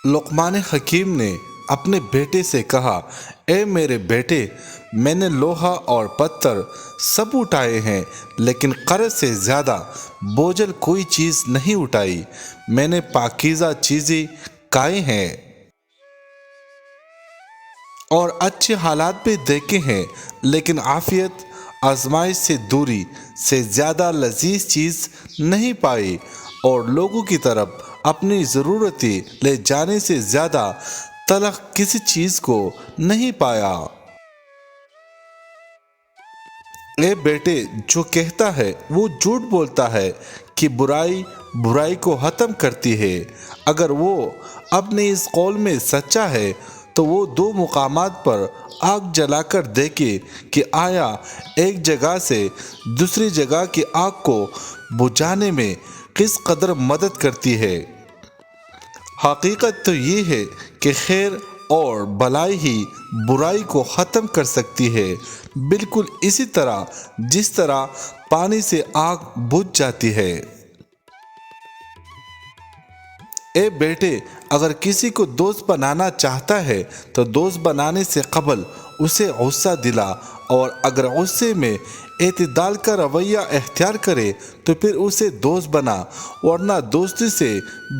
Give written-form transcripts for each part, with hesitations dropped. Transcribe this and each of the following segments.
لقمان حکیم نے اپنے بیٹے سے کہا، اے میرے بیٹے، میں نے لوہا اور پتھر سب اٹھائے ہیں، لیکن قرض سے زیادہ بوجھل کوئی چیز نہیں اٹھائی۔ میں نے پاکیزہ چیزیں کھائی ہیں اور اچھے حالات بھی دیکھے ہیں، لیکن عافیت، آزمائش سے دوری سے زیادہ لذیذ چیز نہیں پائی، اور لوگوں کی طرف اپنی ضرورتیں لے جانے سے زیادہ تلخ کسی چیز کو نہیں پایا۔ اے بیٹے، جو کہتا ہے وہ جھوٹ بولتا ہے کہ برائی برائی کو ختم کرتی ہے۔ اگر وہ اپنے اس قول میں سچا ہے تو وہ دو مقامات پر آگ جلا کر دیکھے کہ آیا ایک جگہ سے دوسری جگہ کی آگ کو بجھانے میں کس قدر مدد کرتی ہے۔ حقیقت تو یہ ہے کہ خیر اور بھلائی ہی برائی کو ختم کر سکتی ہے، بالکل اسی طرح جس طرح پانی سے آگ بجھ جاتی ہے۔ اے بیٹے، اگر کسی کو دوست بنانا چاہتا ہے تو دوست بنانے سے قبل اسے غصہ دلا، اور اگر غصے میں اعتدال کا رویہ اختیار کرے تو پھر اسے دوست بنا، ورنہ دوستی سے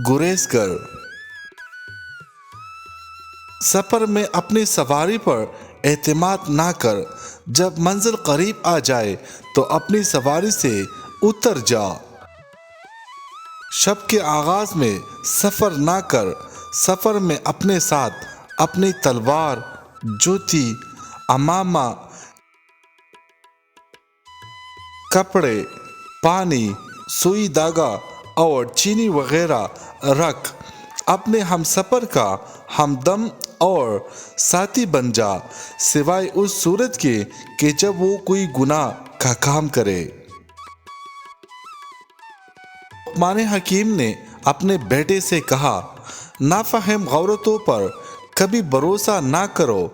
گریز کر۔ سفر میں اپنی سواری پر اعتماد نہ کر، جب منزل قریب آ جائے تو اپنی سواری سے اتر جا۔ شب کے آغاز میں سفر نہ کر، سفر میں اپنے ساتھ اپنی تلوار، جوتی، عمامہ، کپڑے، پانی، سوئی دھاگا اور چینی وغیرہ رکھ۔ اپنے ہم سفر کا ہمدم اور ساتھی بن جا، سوائے اس صورت کے کہ جب وہ کوئی گناہ کا کام کرے۔ لقمان حکیم نے اپنے بیٹے سے کہا، نافہم عورتوں پر کبھی بھروسہ نہ کرو،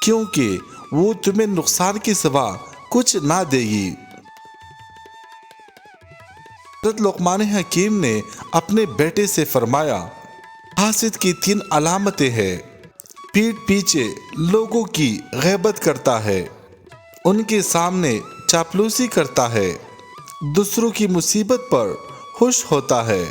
کیونکہ وہ تمہیں نقصان کے سوا کچھ نہ دے گی۔ حضرت لقمان حکیم نے اپنے بیٹے سے فرمایا، حاسد کی 3 علامتیں ہیں۔ پیٹھ پیچھے لوگوں کی غیبت کرتا ہے، ان کے سامنے چاپلوسی کرتا ہے، دوسروں کی مصیبت پر خوش ہوتا ہے۔